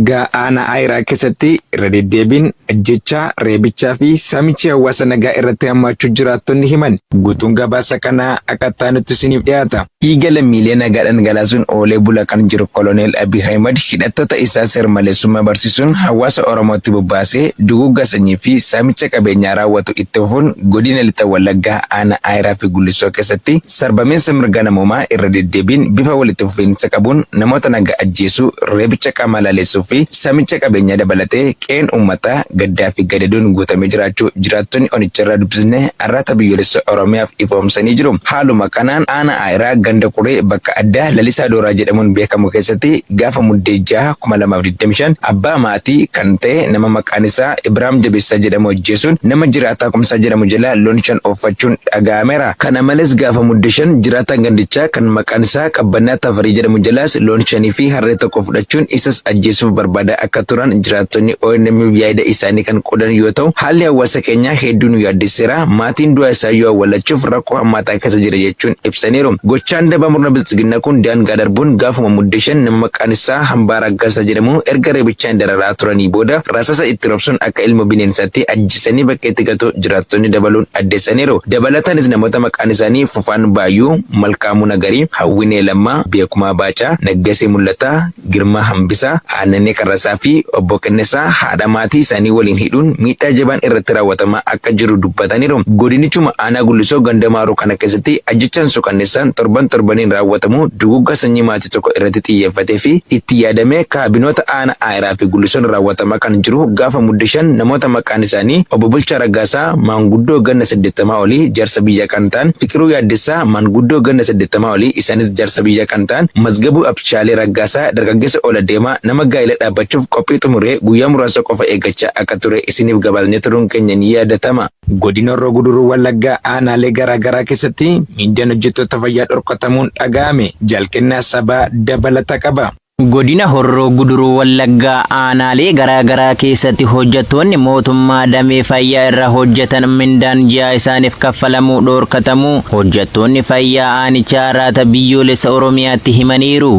Wallaggaa aanaa Ayiraa keessatti irra deddeebiin ajjechaa, reebichaa fi saamichi hawaasa nagaa irratti hammaachuu jiraattonni himan. Guutuun gabaasa kanaa akka nutti isiniif dhiyaata. Dhiiga lammiilee nagaa dhangalaasuun oolee bula kan jiru Koloneel Abiy Ahmed hidhattoota isaa seermaleessummaa barsiisuun hawaasa Oromootti bobbaasee duguuggaa sanyii fi saamicha qabeenyaa raawwatu itti fufuun godina lixa Wallaggaa aanaa Ayiraa fi Gullisoo keessatti sarbamiinsa mirga namoomaa irra deddeebiin bifa walitti fufiinsa qabuun namoota nagaa ajjeesuu, reebicha qaama laalessuu fi saamicha qabeenyaa dabalatee qe'een uummataa gaddaa fi gadadoon guutamee jiraachuu jiraattonni onicharraa dubbisnee arraata biyyoolessa Oromiyaaf ifoomsanii jiru. Haaluma kanaan aanaa Ayiraa ganda quree bakka addaa Lalisaa Dooraa jedhamuun beekamu keessatti gaafa muddee 6/2025 abbaa maatii kan ta'e nama maqaan isaa Ibraahim Jabeessaa jedhamu ajjeesuun nama jiraataa Kumsaa jedhamu jala loon 5 ooffachuun dhaga'ameera. Kana malees gaafa muddee 5 jiraataan gandichaa kan maqaan isaa Qabbannaa Tafarii jedhamu jalaas loon 5 fi harree tokko fudhachuun isas ajjeesuuf barbaada akka turan jiraattonni ONM yaada isaanii kan qodan yoo ta'u, haalli hawaasa keenyaa hedduu nu yaaddeesseera. Maatiin du'a isaa yoo awwaalachuuf rakkoo hammaataa keessa jira jechuun ibsaniiru. Gochaan daba murna biltsiginaa kun daangaa darbuun gaafuma muddee 5 nama maqaan isaa Hambaa Raggaasaa jedhamu erga reebichaan dararaa turanii booda rasaasa itti roobsuun akka ilma bineensaatti ajjisanii bakka itti gatu jiraattonni dabaluun addeessaniiru. Dabalataanis namoota maqaan isaanii Fufaan Baayyuu, Malkaamuu Nagarii, Hawwinee Lammaa, Beekumaa Baacaa, Naggasee Mul'ataa, Girmaa Hambisaa, Aananee Qarrasaa fi Obbo Kennesaa haadha maatii isaanii waliin hidhuun miidhaa jabaan irratti raawwatamaa akka jiru dubbataniiru. Godinichuma aanaa Gullisoo ganda Maaruu kana keessatti ajjechaan suukanneessaan torbaniin raawwatamu duguuggaa sanyii maatii tokko irratti xiyyeeffatee fi itti yaadamee kaabinoota aanaa Ayiraa fi Gullisoon raawwatamaa kan jiru. Gaafa muddee 5 namoota maqaan isaanii Obbo Bulchaa Raggaasaa maanguddoo ganna 80 olii jaarsa biyyaa kan ta'an, Fiqiruu Yaaddessaa maanguddoo ganna 80 olii isaanis jaarsa biyyaa kan ta'an, Mazgabuu Abshaalee Raggaasaa dargaggeessa ola deemaa nama gaa'ela dhaabbachuuf qophii xumuree guyyaa muraasa qofa eeggachaa akka ture isiniif gabaasnee turuun keenya ni yaadatama. Godina Horroo Guduruu Wallaggaa aanaalee garaagaraa keessatti miidhaan hojjettoota fayyaa dhorkatamuun dhaga'ame. Jalkennaa sabaa dabalata qaba. Godina Horroo Guduruu Wallaggaa aanaalee garaagaraa keessatti hojjettoonni mootummaa damee fayyaa irra hojjetan mindaan ji'a isaaniif kaffalamuu dhorkatamuu hojjettoonni fayyaa aanichaa raata biyyoolessa Oromiyaatti himaniiru.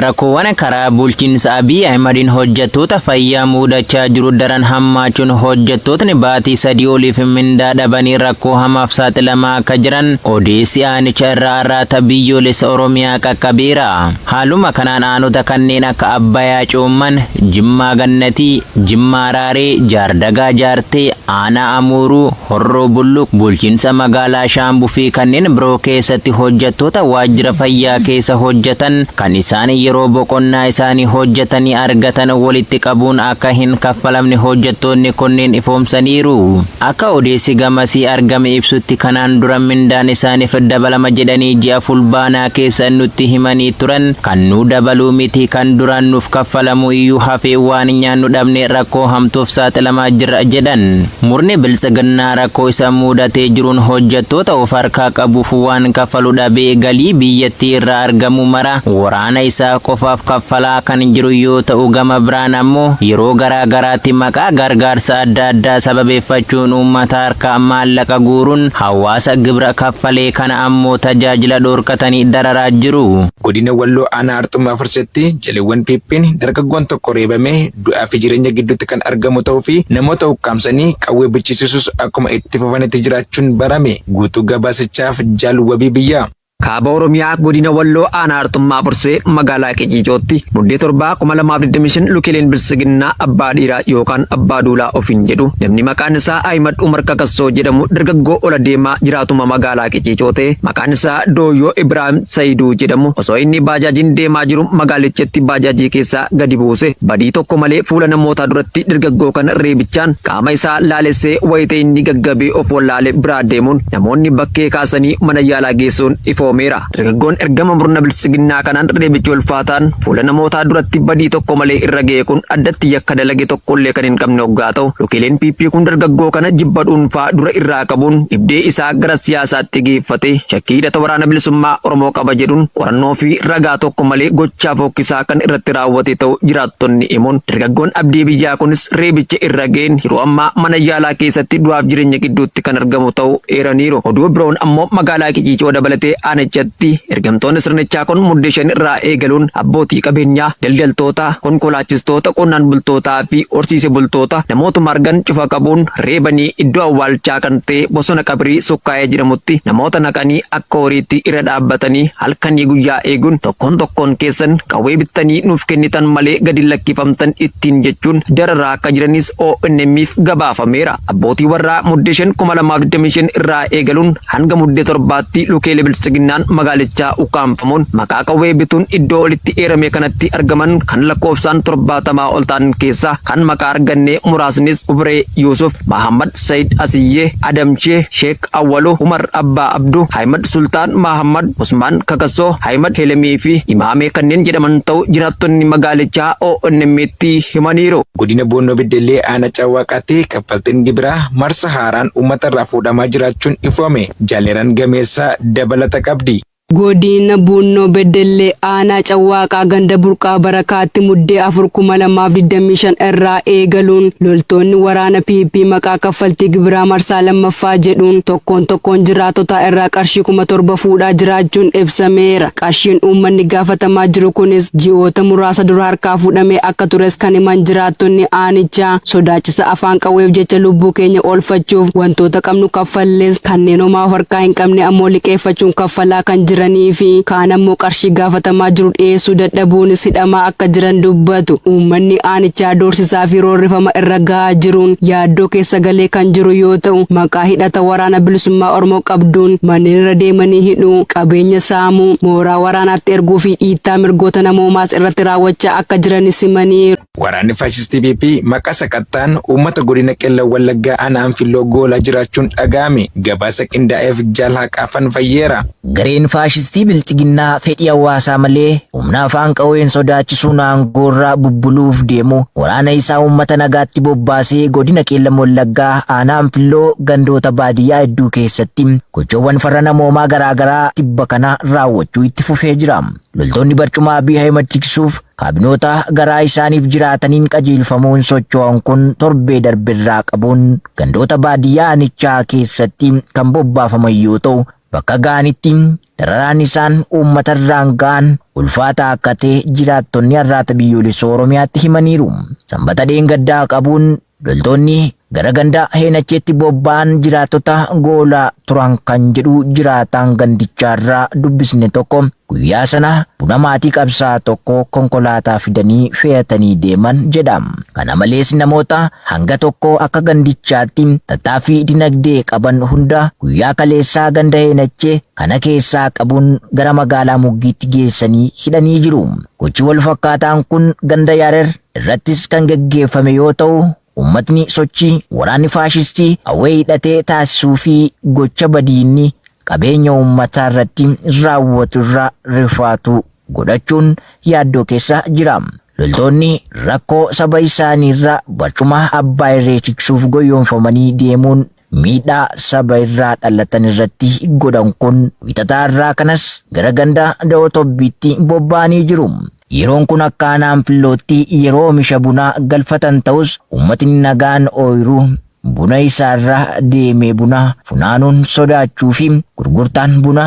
Rakkoowwan karaa bulchiinsa Abiy Ahmediin hojjettoota fayyaa mudachaa jiru daran hammaachuun hojjettootni baatii 3 oliif mindaa dhabanii rakkoo hamaaf saaxilamaa akka jiran odeessi aanichaa irraa raata biyyoolessa Oromiyaa qaqqabeera. Haaluma kanaan aanota kanneen akka Abbayaa Coomman, Jimmaa Gannatii, Jimmaa Raaree, Jaardagaa Jaartee, Aanaa Amuuruu, Horroo Bulluq, bulchiinsa magaalaa Shaambuu fi kanneen biroo keessatti hojjettoota waajjira fayyaa keessa hojjetan kan isaan yeroo boqonnaa isaanii hojjetanii argatan walitti qabuun akka hin kaffalamne hojjettoonni kunneen ifoomsaniiru. Akka odeessi gamasii argame ibsutti kanaan dura mindaan isaaniif dabalama jedhanii ji'a fulbaanaa keessa nutti himanii turan kan nu dabaluu miti kan duraan nuuf kaffalamu iyyuu hafee waan nyaannu dhabne rakkoo hamtuuf saaxilamaa jira jedhan. Murni biltsiginnaa rakkoo isa mudatee jiruun hojjettoota of harkaa qabuuf waan kaffalu dhabee galii biyyattii irraa argamu mara waraana isaa qofaaf kaffalaa kan jiru yoo ta'u, gama biraan ammoo yeroo garaagaraatti maqaa gargaarsa adda addaa sababeeffachuun uummata harkaa maallaqa guuruun hawaasa gibira kaffalee kana ammoo tajaajila dhorkatanii dararaa jiru. Godina Walloo aanaa Arxumaa Fursetti jaleewwan Piippiin dargaggoon tokko reebamee du'aa fi jireenya gidduutti kan argamu ta'uu fi namoota ukkaamsanii qawwee bichisiisuus akkuma itti fufanitti jiraachuun barame. Guutuu gabaasichaaf Jaalwabii Biyyaa. Kaaba Oromiyaa godina Walloo aanaa Arxumaa Fursee magaalaa Qiciicootti muddee 7/2025 lukeeleen biltsiginnaa abbaa dhiiraa yookaan abbaa duulaa ofiin jedhu namni maqaan isaa Ahimad Umar Kakassoo jedhamu dargaggoo ola deemaa jiraatuma magaalaa Qiciicoote maqaan isaa Dooyyoo Ibraahim Sayiduu jedhamu osoo inni baajaajiin deemaa jiru magaalichatti baajaajii keessaa gadi buuse badii tokko malee fuula namootaa duratti dargaggoo kana reebichaan qaama isaa laalessee wayitee inni gaggabee of wallaalee biraa deemuun namoonni bakkee kaasanii mana yaalaa geessuun ifoomeera. Dargaggoon ergama murna biltsiginnaa kanaan reebicha ulfaataan fuula namootaa duratti badii tokko malee irra ga'e kun addatti yakka dalage tokkollee kan hin qabne hoggaa ta'u lukeeleen Piippii kun dargaggoo kana jibba dhuunfaa dura irraa qabuun dhibdee isaa gara siyaasaatti geeffate shakkii hidhata waraana bilisummaa Oromoo qaba jedhuun qorannoo fi ragaa tokko malee gochaa fokkisaa kan irratti raawwate ta'u jiraattonni himuun dargaggoon Abdii Biyyaa kunis reebicha irra ga'een yeroo ammaa mana yaalaa keessatti du'aaf jireenya gidduutti kan argamu ta'u eeraniiru. Oduu biroon ammoo magaalaa Qiciicoo dabalatee aanachatti ergamtoonni sirnichaa kun muddee 5 irraa eegaluun abbootii qabeenyaa, daldaltoota, konkolaachistoota, qonnaan bultootaa fi horsiise bultoota namootuma argan cufa qabuun reebanii iddoo awwaalchaa kan ta'e bosona qabrii sukkaayee jedhamutti namoota naqanii akka horiitti irra dhaabbatanii halkanii guyyaa eeguun tokkoon keessan qawwee bittanii nuuf kennitan malee gadi lakkifamtan ittiin jechuun dararaa akka jiranis ONM'if gabaafameera. Abbootii warraa muddee 2025 irraa eegaluun hanga muddee 7tti lukeelee bilisiginnaan magaalichaa ukkaanfamuun maqaa qawwee bituun iddoo walitti eerame kanatti argaman kan lakkoofsaan 70 ol ta'an keessaa kan maqaa arganne muraasnis Ubree Yusuf, Mahammad Said Asiyyee, Adamshee, Sheek Awwaloo, Umar Abbaa Abduu, Haimad Sultaan Mahammad, Usmaan Kakasoo, Haimad Helemii fi Imaamee kanneen jedhaman ta'uu jiraattonni magaalichaa ONM'tti himaniiru. Godina Boonnoo Beddellee Aanaa Caawwaaqaatti kaffaltiin gibiraa marsa haaraan uummata irraa fuudhamaa jiraachuun ifame. Jaalleeraan gameessaa dabalata qabdi. Godina Boonnoo Beddellee Aanaa Caawwaaqaa ganda burqaa barakaatti muddee 4,2025 irraa eegaluun loltoonni waraana PP maqaa kaffaltii gibiraa marsaa lammaffaa jedhuun tokkoon jiraatota irraa qarshii 7,000 fuudhaa jiraachuun ibsameera. Qarshiin uummanni gaafatamaa jiru kunis ji'oota muraasa dura harkaa fuudhamee akka tures kan himan jiraattonni aanichaa sodaachisa afaan qawweef jecha lubbuu keenya oolfachuuf wantoota qabnu kaffallees kanneen homaa harkaa hin qabne ammoo liqeeffachuun kaffalaa kan jiranii fi kaan ammoo qarshii gaafatamaa jiru dhiyeessuu dadhabuunis hidhamaa akka jiran dubbatu. Uummanni aanichaa doorsisaa fi roorrifama irra gahaa jiruun yaaddoo keessa galee kan jiru yoo ta'u maqaa hidhata waraana bilisummaa Oromoo qabduun manneen irra deemanii hidhuu, qabeenya saamuu, mooraa waraanaatti erguu fi dhiittaa mirgoota namoomaas irratti raawwachaa akka jiranis himaniiru. Waraanni faashistii PP maqaa sakattaan uummata godina Qellem Wallaggaa Aanaa Anfilloo goolaa jiraachuun dhaga'ame. Gabaasa qindaa'eef Jaalhaqaafan fayyeera. Gareen faashistii bilxiginnaa fedhii hawaasaa malee humna afaan qawween sodaachisuun aangoorraa bubbuluuf deemu waraana isaa uummata nagaatti bobbaasee godina Qellem Wallaggaa Aanaa Anfilloo gandoota baadiyyaa hedduu keessatti gochoowwan farra namoomaa garaagaraa tibba kana raawwachuu itti fufee jira. Loltoonni barcuma Abiy Ahmed tiksuuf kaabinoota garaa isaaniif jiraataniin qajeelfamuun socho'an kun torbee darbirraa qabuun gandoota baadiyyaa aanichaa keessatti kan bobbaafaman yoo ta'u bakka gaanitti dararaan isaan uummata irraan ga'an ulfaataa akka ta'e jiraattonni har'aata biyyoolessa Oromiyaatti himaniiru. Sanbata dheengaddaa qabuun loltoonni gara ganda Heenacheetti bobba'an jiraattota goolaa turan kan jedhu jiraataan gandichaarraa dubbisne tokko guyyaa sana buna maatii qabsaa tokko konkolaataa fidanii fe'atanii deeman jedha. Kana malees namoota hanga tokko akka gandichaatti tattaaffii dinagdee qaban hunda guyyaa kaleessaa ganda Heenachee kana keessaa qabuun gara magaalaa Muggiitti geessanii hidhanii jiru. Gochi wal fakkaataan kun ganda Yarer irrattis kan gaggeeffame yoo ta'u uummatni sochii waraanni faashistii hawwee hidhatee taasisuu fi gocha badiinni qabeenya uummataa irratti raawwatu irraa rifaatu godhachuun yaaddoo keessa jira. Loltoonni rakkoo saba isaanii irraa barcuma abbaa irree tiksuuf goyoonfamanii deemuun miidhaa saba irraa dhalatan irratti godhan kun wixataa irraa kanas gara ganda Da'oo Tobbiitti bobba'anii jiru. Yeroon kun akka Aanaa Anfillootti yeroo oomisha bunaa galfatan ta'us uummatni nagaan ooyiruu buna isaarra deemee buna funaanuun sodaachuu fi gurgurtaan buna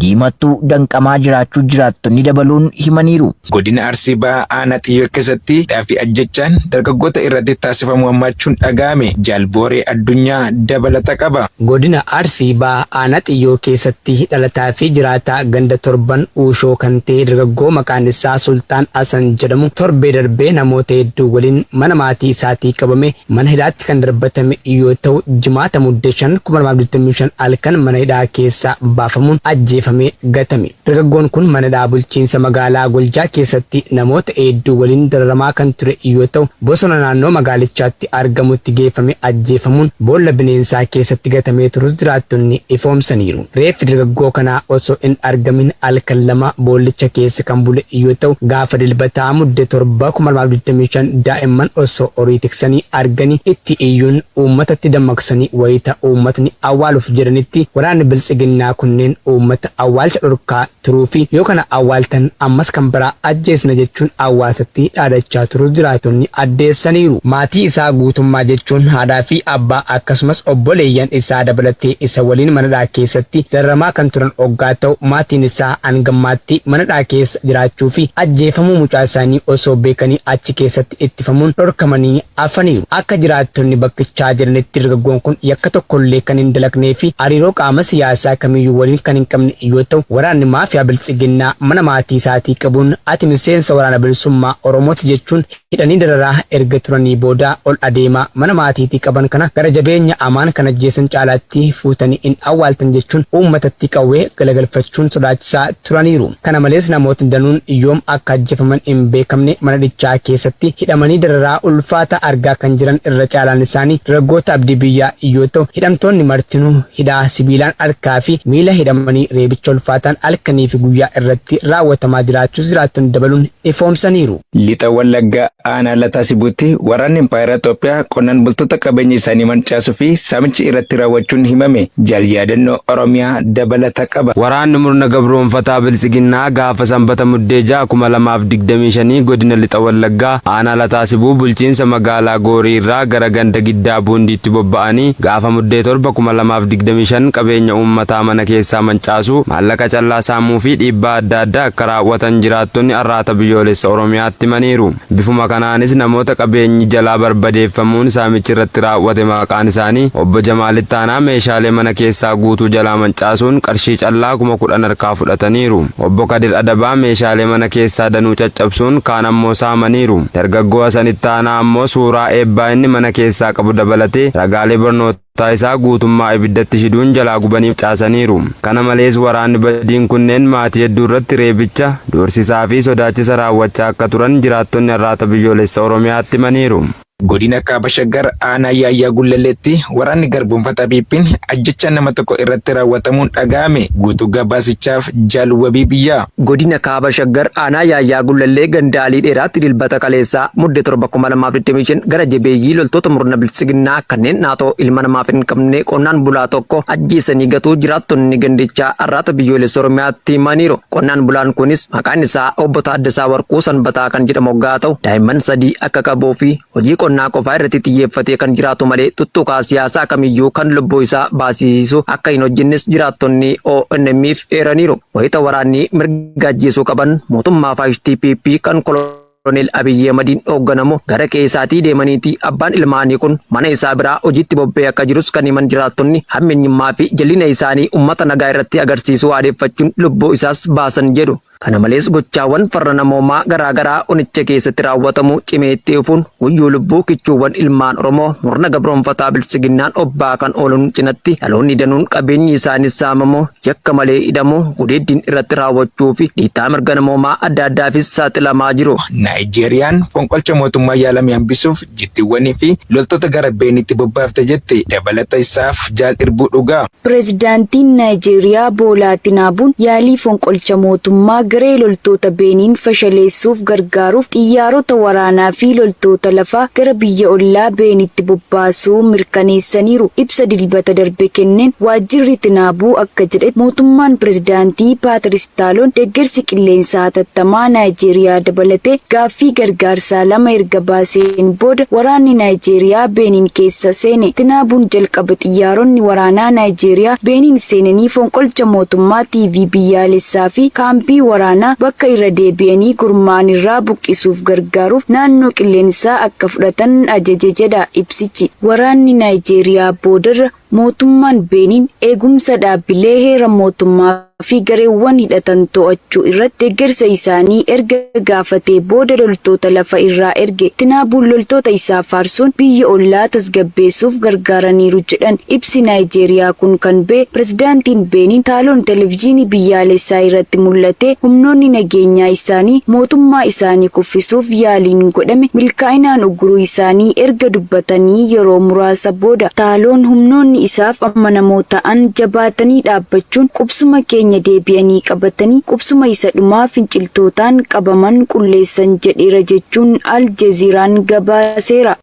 diimattuu danqamaa jiraachuu jiraattonni dabaluun himaniiru. Godina Arsii Bahaa Aanaa Xiyyoo keessatti hidhaa ajjechaan dargaggoota irratti taasifamu hammaachuun dhaga'ame. Jaalbooree Addunyaa dabalata qaba. Godina Arsii Bahaa Aanaa Xiyyoo keessatti dhalataa fi jiraataa ganda torban uushoo kan ta'e dargaggoo maqaan isaa Sultaan Asan jedhamu torbee darbee namoota hedduu waliin mana maatii isaatii qabame mana hidhaatti kan darbatame yoo ta'u jimaata muddee 5,2025 halkan mana hidhaa keessaa baafamuun ajjeefamee gatame. Dargaggoon kun mana hidhaa bulchiinsa magaalaa Goljaa keessatti namoota hedduu waliin dararamaa kan ture yoo ta'u bosona naannoo magaalichaatti argamutti geeffame ajjeefamuun boolla bineensaa keessatti gatamee turus jiraattonni ifoomsaniiru. Reeffi dargaggoo kanaa osoo hin argamin halkan lama boollicha keessa kan bule yoo ta'u gaafa dilbataa muddee 7,2025 daa'imman osoo horii tiksanii arganii itti iyyuun uummatatti dammaqsanii wayita uummatni awwaaluuf jedhanitti waraanni biltsiginnaa kunneen uummata namoota awwaalcha dhorkaa turuu fi yoo kana awwaaltan ammas kan biraa ajjeesna jechuun hawaasatti dhaadachaa turuu jiraattonni addeessaniiru. Maatii isaa guutummaa jechuun haadhaa fi abbaa akkasumas obboleeyyan isaa dabalatee isa waliin manadhaa keessatti dararamaa kan turan hoggaa ta'u maatiin isaa hangammaatti manadhaa keessa jiraachuu fi ajjeefamuu mucaa isaanii osoo beekanii achi keessatti ittifamuun dhorkamanii hafaniiru. Akka jiraattonni bakkichaa jiranitti dargaggoon kun yakka tokkollee kan hin dalagnee fi hariiroo qaama siyaasaa kamiyyuu waliin kan hin qabne yoo ta'u waraanni maafiyaa biltsiginnaa mana maatii isaatii qabuun ati miseensa waraana bilisummaa Oromooti jechuun hidhanii dararaa erga turanii booda ol adeemaa mana maatiitii qaban kana gara jabeenya amaan kan ajjeesan caalaatti fuutanii hin awwaaltan jechuun uummatatti qawwee galagalfachuun sodaachisaa turaniiru. Kana malees namootni danuun yoom akka ajjeefaman hin beekamne manadhichaa keessatti hidhamanii dararaa ulfaata argaa kan jiran irra caalaan isaanii dargaggoota abdii biyyaa yoo ta'u hidhamtoonni martinuu hidhaa sibiilaan harkaa fi miila hidhamanii reebicha ulfaataan halkanii fi guyyaa irratti raawwatamaa jiraachuus jiraattonni dabaluun ifoomsaniiru. Lixa Wallaggaa aanaa Lataa Sibuutti waraanni Impaayera Itoophiyaa qonnaan bultoota qabeenya isaanii mancaasuu fi saamicha irratti raawwachuun himame. Jaal yaadannoo Oromiyaa dabalata qaba. Waraanni murna gabroonfataa biltsiginnaa gaafa sanbata muddee 2025 godina Lixa Wallaggaa aanaa Lataa Sibuu bulchiinsa magaalaa Goorii irraa gara ganda Giddaa Boondiitti bobba'anii gaafa muddee 2025 qabeenya uummataa mana keessaa mancaasuu maallaqa callaa saamuu fi dhiibbaa adda addaa akka raawwatan jiraattonni arraata biyyoolessa Oromiyaatti himaniiru. Bifuma kanaanis namoota qabeenyi jalaa barbadeeffamuun saamichi irratti raawwate maqaan isaanii obbo Jamaal Ittaanaa meeshaalee mana keessaa guutuu jalaa mancaasuun qarshii callaa 10,000 harkaa fudhataniiru. Obbo Kadir Adabaa meeshaalee mana keessaa danuu caccabsuun kaan ammoo saamaniiru. Dargaggoo Hasan Ittaanaa ammoo suuraa eebbaa inni mana keessaa qabu dabalatee ragaalee barnootaa isaa guutummaa ibiddatti shiduun jalaa gubaniif caasaniiru. Kana malees waraanni badiin kunneen maatii hedduu irratti reebicha, doorsisaa fi sodaachisa raawwachaa akka turan jiraattonni arraata biyyoolessa Oromiyaatti himaniiru. Godina Kaaba Shaggar aanaa Yaayyaa Gullalleetti waraanni garboonfataa Piippiin ajjecha nama tokko irratti raawwatamuun dhaga'ame. Guutuu gabaasichaaf Jaal Wabii Biyyaa. Godina Kaaba Shaggar aanaa Yaayyaa Gullallee gandaalii dheeraatti dilbata kaleessaa muddee 2025 gara jabeeyyii loltoota murna biltsiginnaa kanneen naatoo ilma namaaf hin qabne qonnaan bulaa tokko ajjeesanii gatuu jiraattonni gandichaa arraata biyyoolessa Oromiyaatti himaniiru. Qonnaan bulaan kunis maqaan isaa obbo Taaddasaa Warquu Sanbataa kan jedhamu hoggaa ta'u daa'imman 3 akka qabuu fi hojii qonnaa qofaa irratti xiyyeeffatee kan jiraatu malee tuttuqaa siyaasaa kamiyyuu kan lubbuu isaa baasisu akka hin hojjennes jiraattonni ONM'f eeraniiru. Wayita waraanni mirga ajjeesuu qaban mootummaa faashistii PP kan Koloneel Abiyyi Ahmadiin hoogganamu gara qe'eesaatii deemaniiti abbaan ilmaanii kun mana isaa biraa hojiitti bobba'ee akka jirus kan himan jiraattonni hammeenyummaa fi jalina isaanii uummata nagaa irratti agarsiisuu aadeffachuun lubbuu isaas baasan jedhu. Kana malees gochaawwan farra namoomaa garaagaraa onicha keessatti raawwatamu cimeetti dhufuun guyyuu lubbuu kichuuwwan ilmaan Oromoo murna gabroonfataa biltsiginnaan obbaa kan ooluun cinatti dhaloonni danuun qabeenyi isaanis saamamu yakka malee hidhamu gudeeddiin irratti raawwachuu fi dhiittaa mirga namoomaa adda addaafis saaxilamaa jiru. Naayijeeriyaan fonqolcha mootummaa yaalamee hambisuuf jittiiwwanii fi loltoota gara beenitti bobbaafte jette dabalata isaaf Jaal Irbuu Dhugaa. Pireezidaantiin Naayijeeriyaa Boolaa Tinaabuun yaalii fonqolcha mootummaa garee loltoota beeniin fashaleessuuf gargaaruuf xiyyaarota waraanaa fi loltoota lafaa gara biyya ollaa beenitti bobbaasuu mirkaneessaniiru. Ibsa dilbata darbe kenneen waajjirri Tinaabuu akka jedhetti mootummaan pireezidaantii Paatiriis Taaloon deeggarsi qilleensaa hatattamaa Naayijeeriyaa dabalatee gaaffii gargaarsaa 2 erga baaseen booda waraanni Naayijeeriyaa beeniin keessa seene. Tinaabuun jalqaba xiyyaaronni waraanaa Naayijeeriyaa beeniin seenanii fonqolcha mootummaa TV biyyaalessaa fi kaampii waraanaa bakka irra deebi'anii gurmaan irraa buqqisuuf gargaaruuf naannoo qilleensaa akka fudhatan ajaje jedha ibsichi. Waraanni Naayijeeriyaa boodarra mootummaan beeniin eegumsa dhaabbilee heera mootummaa fi gareewwan hidhatan to'achuu irratti deeggarsa isaanii erga gaafatee booda loltoota lafa irraa erge. Tinaabuun loltoota isaa faarsuun biyya ollaa tasgabbeessuuf gargaaraniiru jedhan. Ibsi Naayijeeriyaa kun kan ba'e pireezidaantiin beeniin Taaloon televezyiinii biyyaalessaa irratti mul'ate humnoonni nageenyaa isaanii mootummaa isaanii kuffisuuf yaaliin godhame milkaa'inaan ugguruu isaanii erga dubbatanii yeroo muraasa booda Taaloon humnoonni isaaf amanamoo ta'an jabaatanii dhaabbachuun qubsuma keenya deebi'anii qabatanii qubsuma isa dhumaa finciltootaan qabaman qulleessan jedheera jechuun Al Jazeeraan gabaaseera.